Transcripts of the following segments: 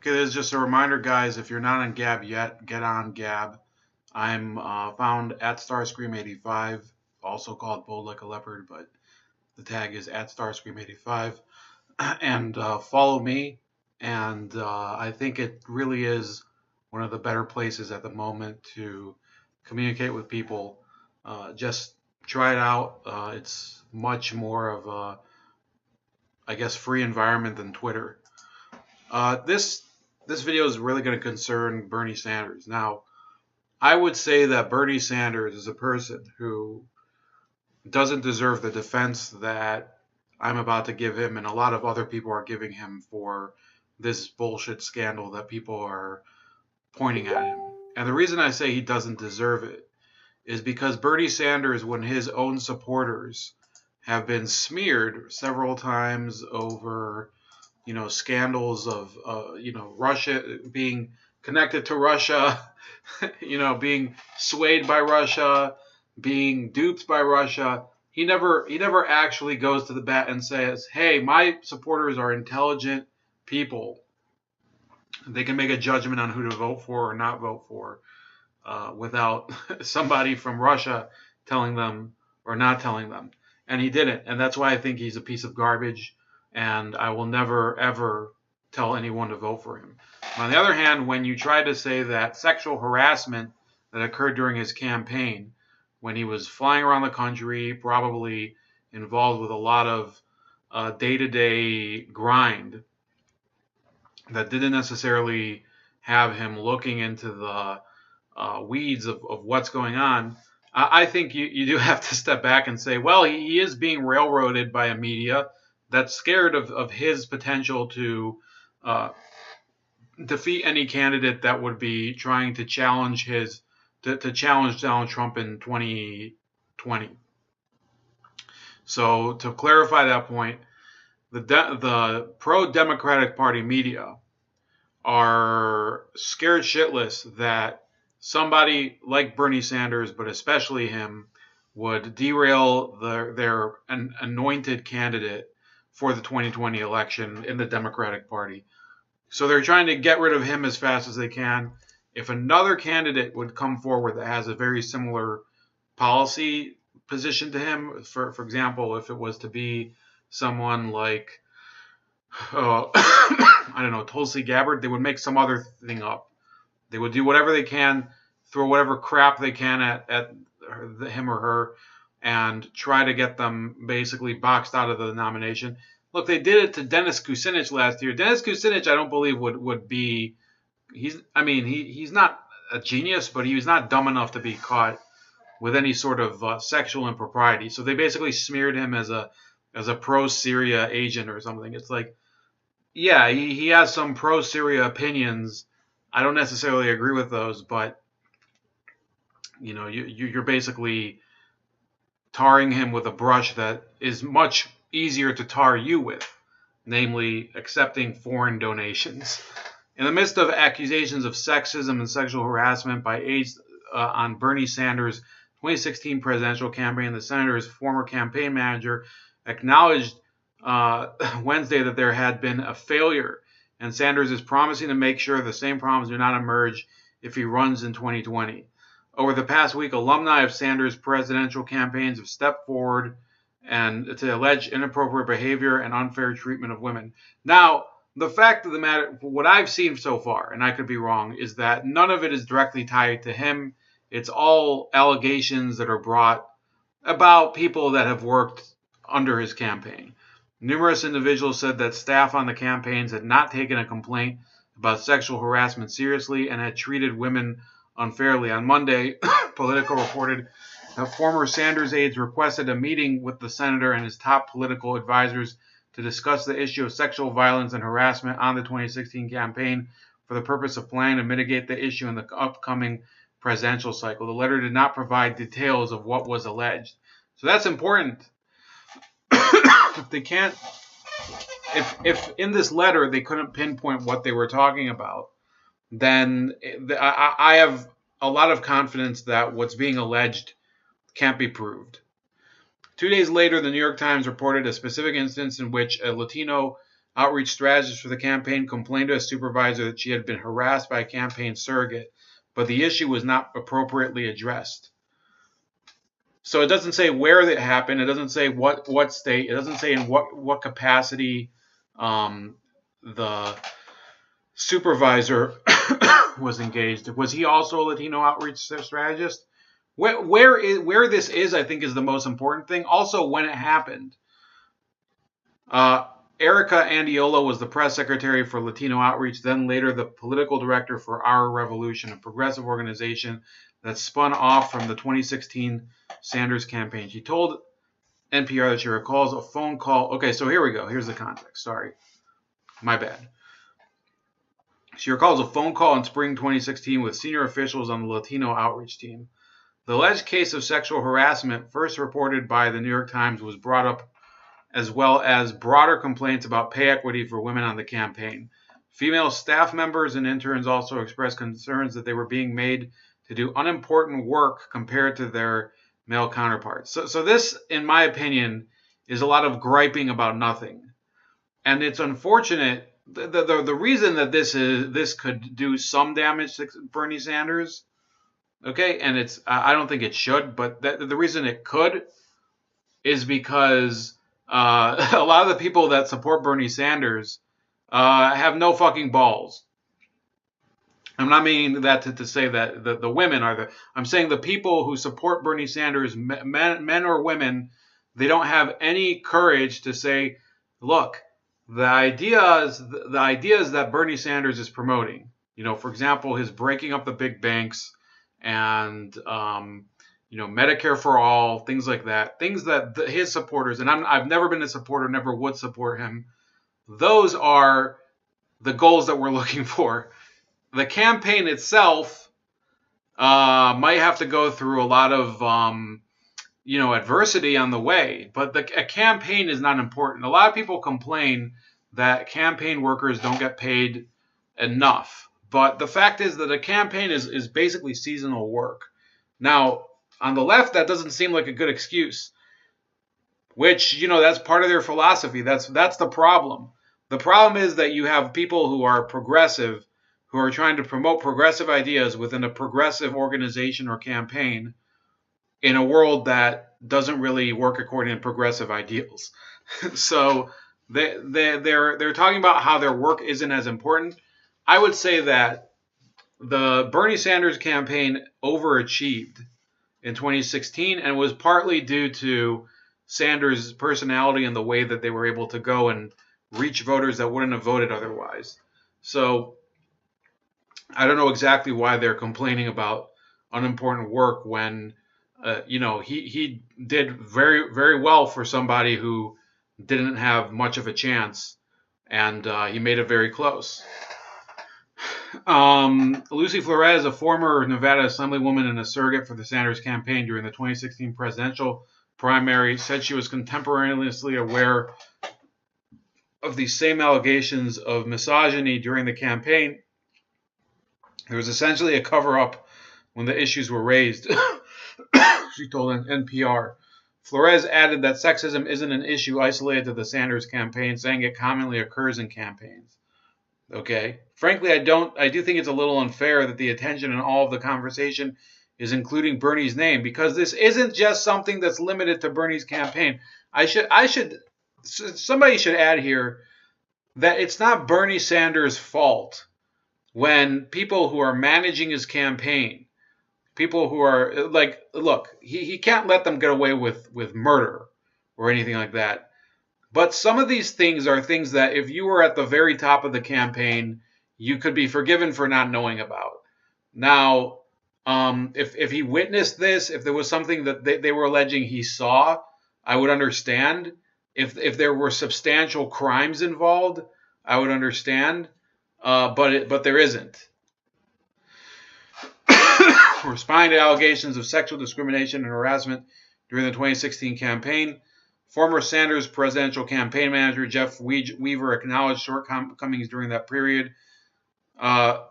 Okay, this is just a reminder, guys. If you're not on Gab yet, get on Gab. I'm found at Starscream85, also called Bold Like a Leopard, but the tag is at Starscream85. And follow me. And I think it really is one of the better places at the moment to communicate with people. Just try it out. It's much more of a, I guess, free environment than Twitter. This video is really going to concern Bernie Sanders. Now, I would say that Bernie Sanders is a person who doesn't deserve the defense that I'm about to give him and a lot of other people are giving him for this bullshit scandal that people are pointing at him. And the reason I say he doesn't deserve it is because Bernie Sanders, when his own supporters have been smeared several times over, scandals of, Russia being connected to Russia, being swayed by Russia, being duped by Russia. He never actually goes to the bat and says, "Hey, my supporters are intelligent people. They can make a judgment on who to vote for or not vote for without somebody from Russia telling them or not telling them." And he didn't. And that's why I think he's a piece of garbage. And I will never, ever tell anyone to vote for him. On the other hand, when you try to say that sexual harassment that occurred during his campaign, when he was flying around the country, probably involved with a lot of day-to-day grind that didn't necessarily have him looking into the weeds of what's going on, I think you do have to step back and say, well, he is being railroaded by a media that's scared of his potential to defeat any candidate that would be trying to challenge to challenge Donald Trump in 2020. So to clarify that point, the pro-Democratic Party media are scared shitless that somebody like Bernie Sanders, but especially him, would derail their anointed candidate for the 2020 election in the Democratic Party. So they're trying to get rid of him as fast as they can. If another candidate would come forward that has a very similar policy position to him, for example, if it was to be someone like, I don't know, Tulsi Gabbard, they would make some other thing up. They would do whatever they can, throw whatever crap they can at him or her, and try to get them basically boxed out of the nomination. Look, they did it to Dennis Kucinich last year. Dennis Kucinich, I don't believe would be. He's not a genius, but he was not dumb enough to be caught with any sort of sexual impropriety. So they basically smeared him as a pro-Syria agent or something. It's like, yeah, he has some pro-Syria opinions. I don't necessarily agree with those, but you're basically tarring him with a brush that is much easier to tar you with, namely accepting foreign donations. In the midst of accusations of sexism and sexual harassment by aides on Bernie Sanders' 2016 presidential campaign, the senator's former campaign manager acknowledged Wednesday that there had been a failure, and Sanders is promising to make sure the same problems do not emerge if he runs in 2020. Over the past week, alumni of Sanders' presidential campaigns have stepped forward and to allege inappropriate behavior and unfair treatment of women. Now, the fact of the matter, what I've seen so far, and I could be wrong, is that none of it is directly tied to him. It's all allegations that are brought about people that have worked under his campaign. Numerous individuals said that staff on the campaigns had not taken a complaint about sexual harassment seriously and had treated women unfairly. On Monday, Politico reported that former Sanders aides requested a meeting with the senator and his top political advisors to discuss the issue of sexual violence and harassment on the 2016 campaign for the purpose of planning to mitigate the issue in the upcoming presidential cycle. The letter did not provide details of what was alleged. So that's important. If they can't, if in this letter they couldn't pinpoint what they were talking about, then I have a lot of confidence that what's being alleged can't be proved. 2 days later, the New York Times reported a specific instance in which a Latino outreach strategist for the campaign, complained to a supervisor that she had been harassed by a campaign surrogate, but the issue was not appropriately addressed. So it doesn't say where it happened. It doesn't say what state. It doesn't say in what capacity the supervisor was engaged. Was he also a Latino outreach strategist? Where this is, I think, is the most important thing. Also, when it happened. Erica Andiola was the press secretary for Latino Outreach, then later the political director for Our Revolution, a progressive organization that spun off from the 2016 Sanders campaign. She told NPR that she recalls a phone call. Okay, so here we go. Here's the context. Sorry. My bad. She recalls a phone call in spring 2016 with senior officials on the Latino outreach team. The alleged case of sexual harassment, first reported by the New York Times, was brought up as well as broader complaints about pay equity for women on the campaign. Female staff members and interns also expressed concerns that they were being made to do unimportant work compared to their male counterparts. So this, in my opinion, is a lot of griping about nothing. And it's unfortunate. The reason that this could do some damage to Bernie Sanders, okay, and I don't think it should, but the reason it could is because a lot of the people that support Bernie Sanders have no fucking balls. I'm not meaning that to say that the women are I'm saying the people who support Bernie Sanders, men or women, they don't have any courage to say, look, the ideas that Bernie Sanders is promoting, for example, his breaking up the big banks and Medicare for all, things like that, things that his supporters, and I've never been a supporter, never would support him. Those are the goals that we're looking for. The campaign itself might have to go through a lot of, adversity on the way, but a campaign is not important. A lot of people complain that campaign workers don't get paid enough, but the fact is that a campaign is basically seasonal work. Now, on the left, that doesn't seem like a good excuse, which, that's part of their philosophy. That's the problem. The problem is that you have people who are progressive, who are trying to promote progressive ideas within a progressive organization or campaign in a world that doesn't really work according to progressive ideals. So they're talking about how their work isn't as important. I would say that the Bernie Sanders campaign overachieved in 2016 and was partly due to Sanders' personality and the way that they were able to go and reach voters that wouldn't have voted otherwise. So I don't know exactly why they're complaining about unimportant work when, he did very, very well for somebody who didn't have much of a chance, and he made it very close. Lucy Flores, a former Nevada Assemblywoman and a surrogate for the Sanders campaign during the 2016 presidential primary, said she was contemporaneously aware of these same allegations of misogyny during the campaign. There was essentially a cover-up when the issues were raised, she told NPR. Flores added that sexism isn't an issue isolated to the Sanders campaign, saying it commonly occurs in campaigns. Okay. Frankly, I do think it's a little unfair that the attention in all of the conversation is including Bernie's name, because this isn't just something that's limited to Bernie's campaign. Somebody should add here that it's not Bernie Sanders' fault when people who are managing his campaign, people who are like, look, he can't let them get away with murder or anything like that. But some of these things are things that if you were at the very top of the campaign, you could be forgiven for not knowing about. Now, if he witnessed this, if there was something that they were alleging he saw, I would understand. If there were substantial crimes involved, I would understand. But there isn't. Responding to allegations of sexual discrimination and harassment during the 2016 campaign, former Sanders presidential campaign manager Jeff Weaver acknowledged shortcomings during that period. So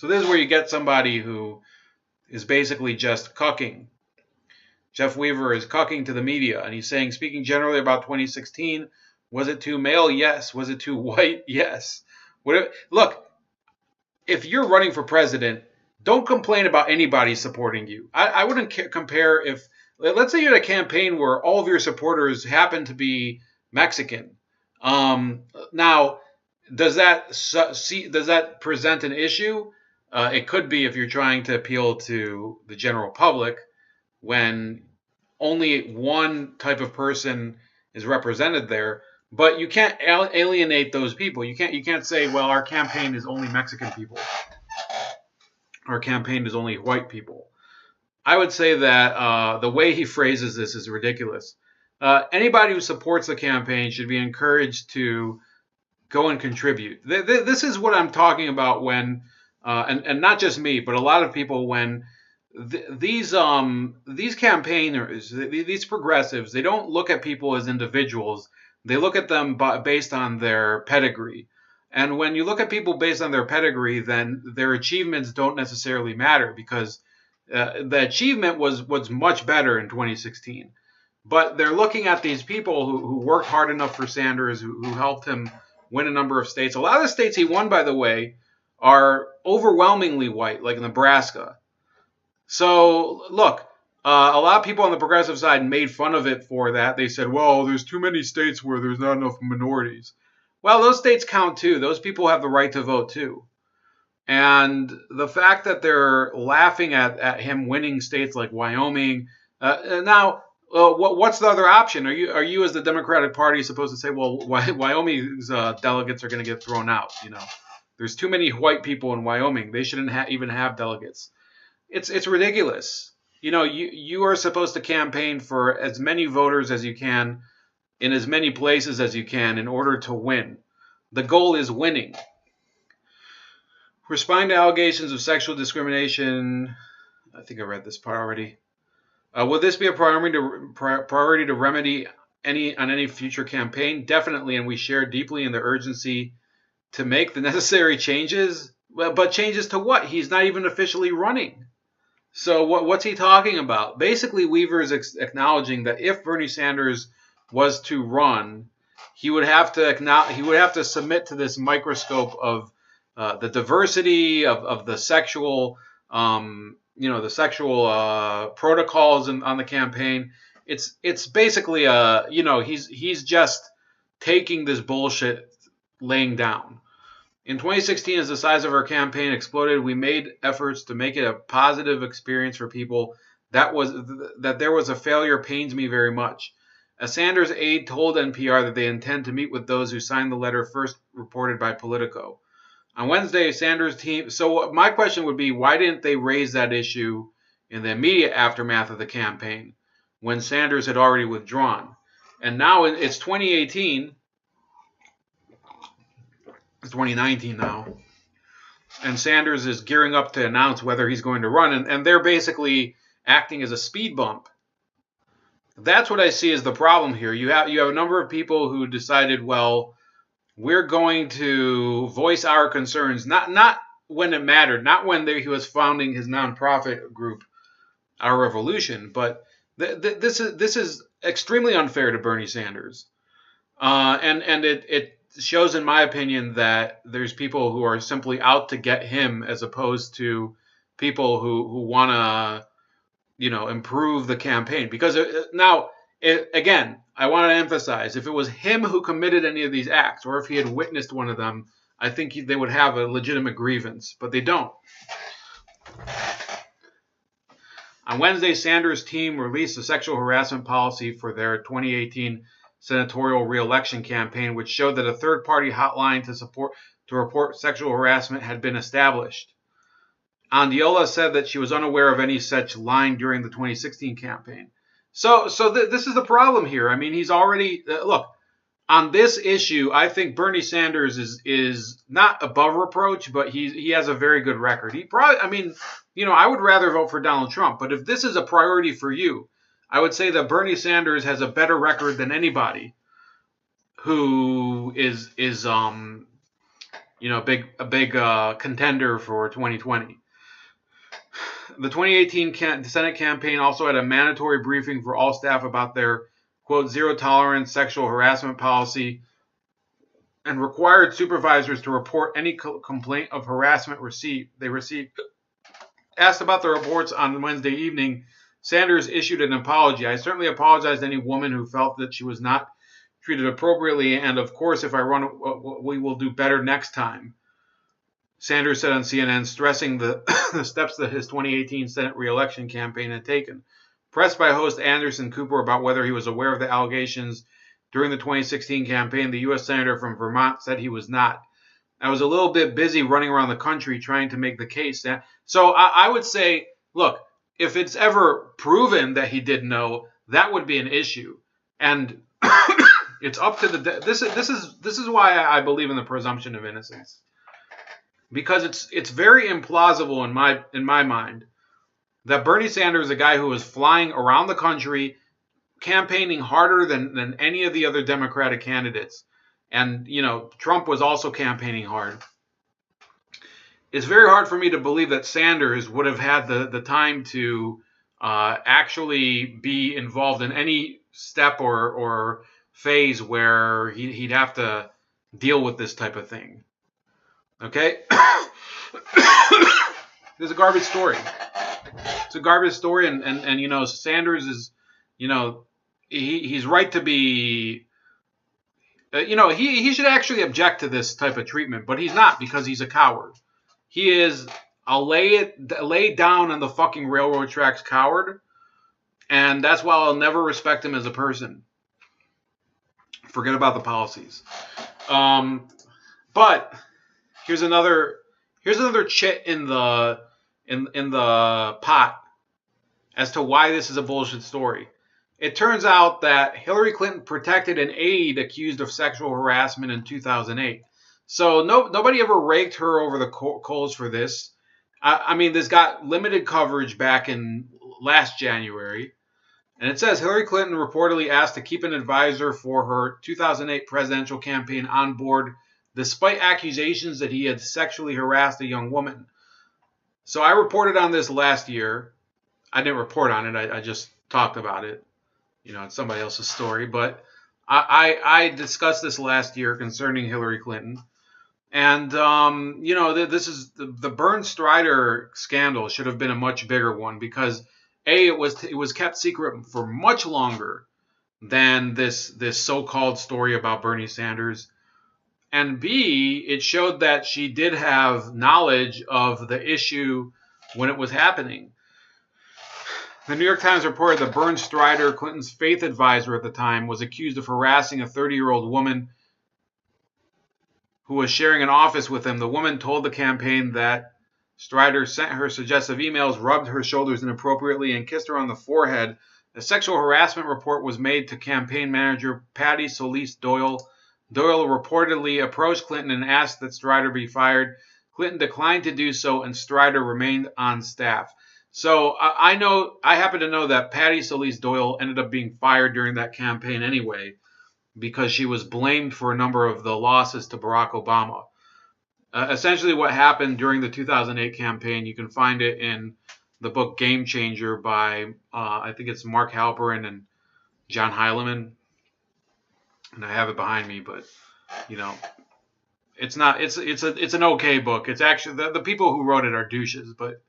this is where you get somebody who is basically just cucking. Jeff Weaver is cucking to the media, and he's saying, speaking generally about 2016, Was it too male? Yes. Was it too white? Yes. Look, if you're running for president, don't complain about anybody supporting you. I wouldn't compare if, let's say you're at a campaign where all of your supporters happen to be Mexican. Now, does that present an issue? It could be if you're trying to appeal to the general public when only one type of person is represented there. But you can't alienate those people. You can't say, well, our campaign is only Mexican people. Our campaign is only white people. I would say that the way he phrases this is ridiculous. Anybody who supports the campaign should be encouraged to go and contribute. This is what I'm talking about when, and not just me, but a lot of people, when these campaigners, these progressives, they don't look at people as individuals. They look at them based on their pedigree. And when you look at people based on their pedigree, then their achievements don't necessarily matter, because the achievement was much better in 2016. But they're looking at these people who worked hard enough for Sanders, who helped him win a number of states. A lot of the states he won, by the way, are overwhelmingly white, like Nebraska. So, look, a lot of people on the progressive side made fun of it for that. They said, well, there's too many states where there's not enough minorities. Well, those states count too. Those people have the right to vote too. And the fact that they're laughing at him winning states like Wyoming. What's the other option? Are you as the Democratic Party supposed to say, well, Wyoming's delegates are going to get thrown out? There's too many white people in Wyoming. They shouldn't even have delegates. It's ridiculous. You are supposed to campaign for as many voters as you can in as many places as you can in order to win. The goal is winning. Responding to allegations of sexual discrimination. I think I read this part already. Will this be a priority to remedy any future campaign? Definitely, and we share deeply in the urgency to make the necessary changes. But changes to what? He's not even officially running. So what's he talking about? Basically, Weaver is acknowledging that if Bernie Sanders was to run, he would have to submit to this microscope of the diversity of the sexual protocols on the campaign. It's basically he's just taking this bullshit laying down. In 2016, as the size of our campaign exploded, we made efforts to make it a positive experience for people. That there was a failure pains me very much. A Sanders aide told NPR that they intend to meet with those who signed the letter first reported by Politico. On Wednesday, Sanders' team... So my question would be, why didn't they raise that issue in the immediate aftermath of the campaign when Sanders had already withdrawn? And now it's 2018... It's 2019 now. And Sanders is gearing up to announce whether he's going to run. And they're basically acting as a speed bump. That's what I see as the problem here. You have a number of people who decided, well, we're going to voice our concerns. Not when it mattered. Not when he was founding his nonprofit group, Our Revolution. But this is extremely unfair to Bernie Sanders. And it shows, in my opinion, that there's people who are simply out to get him as opposed to people who want to, improve the campaign. Because again, I want to emphasize, if it was him who committed any of these acts, or if he had witnessed one of them, I think they would have a legitimate grievance. But they don't. On Wednesday, Sanders' team released a sexual harassment policy for their 2018 senatorial re-election campaign, which showed that a third-party hotline to report sexual harassment had been established. Andiola said that she was unaware of any such line during the 2016 campaign. So this is the problem here. I mean, he's already look on this issue. I think Bernie Sanders is not above reproach, but he has a very good record. He probably, I would rather vote for Donald Trump, but if this is a priority for you, I would say that Bernie Sanders has a better record than anybody who is a big contender for 2020. The 2018 Senate campaign also had a mandatory briefing for all staff about their, quote, zero tolerance sexual harassment policy and required supervisors to report any complaint of harassment they received. Asked about the reports on Wednesday evening, Sanders issued an apology. I certainly apologize to any woman who felt that she was not treated appropriately, and of course, if I run, we will do better next time. Sanders said on CNN, stressing the steps that his 2018 Senate re-election campaign had taken. Pressed by host Anderson Cooper about whether he was aware of the allegations during the 2016 campaign, the U.S. Senator from Vermont said he was not. I was a little bit busy running around the country trying to make the case. So I would say, look, if it's ever proven that he did know, that would be an issue. And it's up to this is why I believe in the presumption of innocence. Because it's very implausible in my mind that Bernie Sanders, a guy who was flying around the country, campaigning harder than any of the other Democratic candidates, and Trump was also campaigning hard. It's very hard for me to believe that Sanders would have had the time to actually be involved in any step or phase where he'd have to deal with this type of thing. Okay? This is a garbage story. It's a garbage story, and Sanders is, he's right to be, he should actually object to this type of treatment, but he's not, because he's a coward. He is a lay down on the fucking railroad tracks coward, and that's why I'll never respect him as a person. Forget about the policies. But here's another chit in the pot as to why this is a bullshit story. It turns out that Hillary Clinton protected an aide accused of sexual harassment in 2008. So nobody ever raked her over the coals for this. I mean, this got limited coverage back in last January. And it says Hillary Clinton reportedly asked to keep an advisor for her 2008 presidential campaign on board despite accusations that he had sexually harassed a young woman. So I reported on this last year. I didn't report on it. I just talked about it. It's somebody else's story. But I discussed this last year concerning Hillary Clinton. And, this is the Bernd Strider scandal should have been a much bigger one because, A, it was kept secret for much longer than this so-called story about Bernie Sanders. And B, it showed that she did have knowledge of the issue when it was happening. The New York Times reported that Bernd Strider, Clinton's faith advisor at the time, was accused of harassing a 30-year-old woman who was sharing an office with him. The woman told the campaign that Strider sent her suggestive emails, rubbed her shoulders inappropriately, and kissed her on the forehead. A sexual harassment report was made to campaign manager Patty Solis Doyle. Doyle reportedly approached Clinton and asked that Strider be fired. Clinton declined to do so, and Strider remained on staff. So I happen to know that Patty Solis Doyle ended up being fired during that campaign anyway, because she was blamed for a number of the losses to Barack Obama. Essentially what happened during the 2008 campaign, you can find it in the book Game Changer by, I think it's Mark Halperin and John Heilemann. And I have it behind me, but, it's an okay book. It's actually, the people who wrote it are douches, but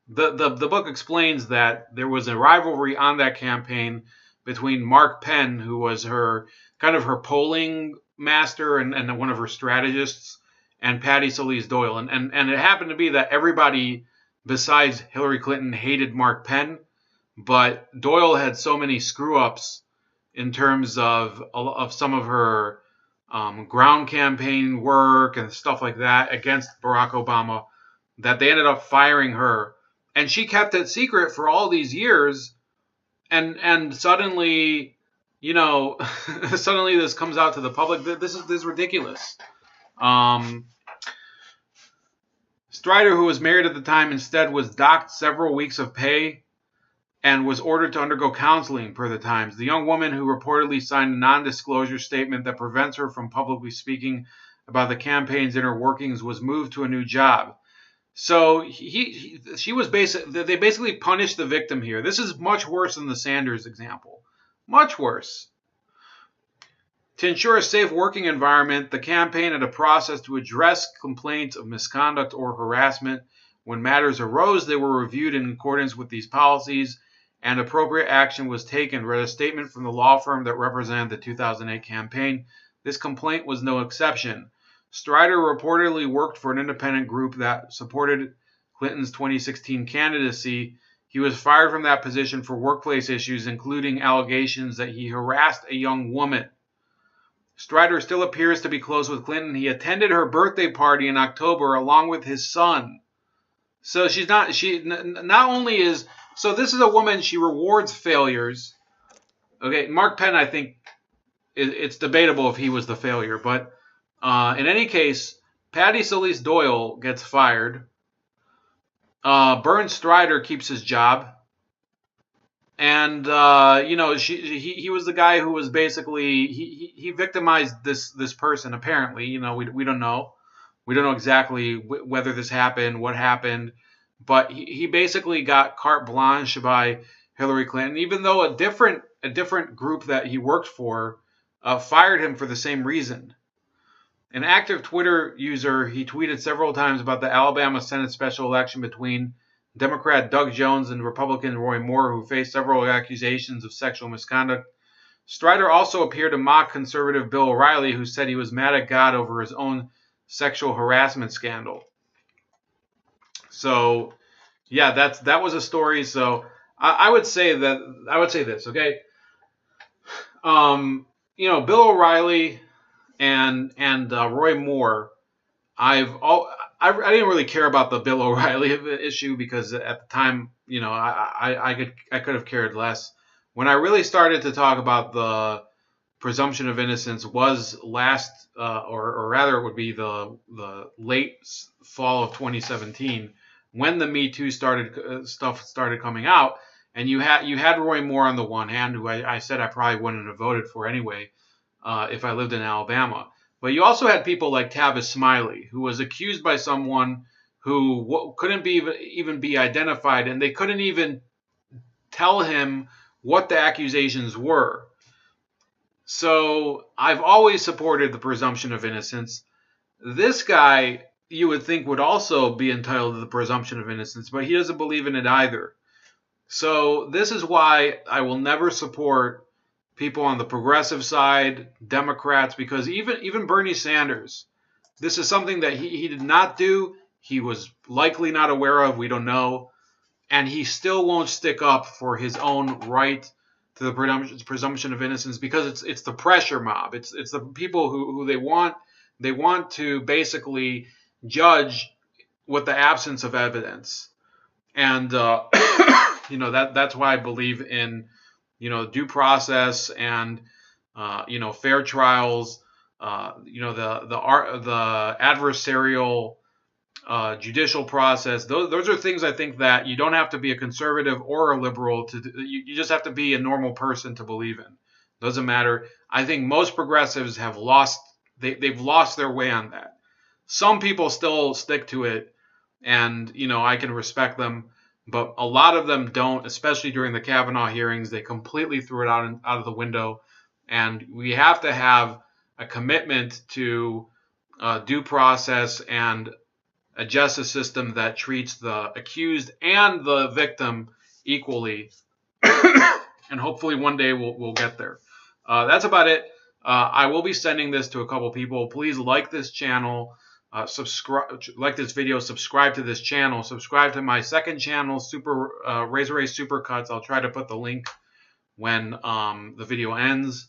the book explains that there was a rivalry on that campaign between Mark Penn, who was her polling master and one of her strategists, and Patty Solis Doyle. And it happened to be that everybody besides Hillary Clinton hated Mark Penn, but Doyle had so many screw-ups in terms of some of her ground campaign work and stuff like that against Barack Obama that they ended up firing her. And she kept it secret for all these years. And suddenly, suddenly this comes out to the public. This is ridiculous. Strider, who was married at the time, instead was docked several weeks of pay and was ordered to undergo counseling, per the Times. The young woman, who reportedly signed a non-disclosure statement that prevents her from publicly speaking about the campaign's inner workings, was moved to a new job. So they basically punished the victim here. This is much worse than the Sanders example. Much worse. To ensure a safe working environment, the campaign had a process to address complaints of misconduct or harassment. When matters arose, they were reviewed in accordance with these policies, and appropriate action was taken, read a statement from the law firm that represented the 2008 campaign. This complaint was no exception. Strider reportedly worked for an independent group that supported Clinton's 2016 candidacy. He was fired from that position for workplace issues, including allegations that he harassed a young woman. Strider still appears to be close with Clinton. He attended her birthday party in October along with his son. So this is a woman, she rewards failures. Okay, Mark Penn, I think it's debatable if he was the failure, but in any case, Patty Solis Doyle gets fired. Bern Strider keeps his job. And he was the guy who was basically he victimized this person. Apparently, we don't know exactly whether this happened, what happened, but he basically got carte blanche by Hillary Clinton, even though a different group that he worked for fired him for the same reason. An active Twitter user, he tweeted several times about the Alabama Senate special election between Democrat Doug Jones and Republican Roy Moore, who faced several accusations of sexual misconduct. Strider also appeared to mock conservative Bill O'Reilly, who said he was mad at God over his own sexual harassment scandal. So, yeah, that was a story. So I would say this, okay? Bill O'Reilly and Roy Moore, I didn't really care about the Bill O'Reilly issue because at the time, I could have cared less. When I really started to talk about the presumption of innocence was last, or rather, it would be the late fall of 2017 when the Me Too stuff started coming out, and you had Roy Moore on the one hand, who I said I probably wouldn't have voted for anyway if I lived in Alabama. But you also had people like Tavis Smiley, who was accused by someone who couldn't even be identified, and they couldn't even tell him what the accusations were. So I've always supported the presumption of innocence. This guy, you would think, would also be entitled to the presumption of innocence, but he doesn't believe in it either. So this is why I will never support people on the progressive side, Democrats, because even Bernie Sanders, this is something that he did not do. He was likely not aware of. We don't know. And he still won't stick up for his own right to the presumption of innocence because it's the pressure mob. It's the people who they want to basically judge with the absence of evidence. And that's why I believe in due process and fair trials, the adversarial judicial process. Those are things I think that you don't have to be a conservative or a liberal to do. You just have to be a normal person to believe in. Doesn't matter. I think most progressives have lost. They've lost their way on that. Some people still stick to it, and I can respect them. But a lot of them don't, especially during the Kavanaugh hearings. They completely threw it out of the window. And we have to have a commitment to due process and a justice system that treats the accused and the victim equally. And hopefully one day we'll get there. That's about it. I will be sending this to a couple people. Please like this channel. Like this video, subscribe to this channel, subscribe to my second channel, Razor Ray Supercuts. I'll try to put the link when the video ends.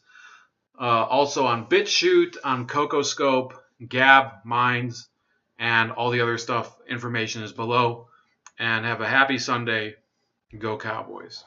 Also on BitChute, on CocoScope, Gab, Minds, and all the other stuff. Information is below. And have a happy Sunday. Go Cowboys.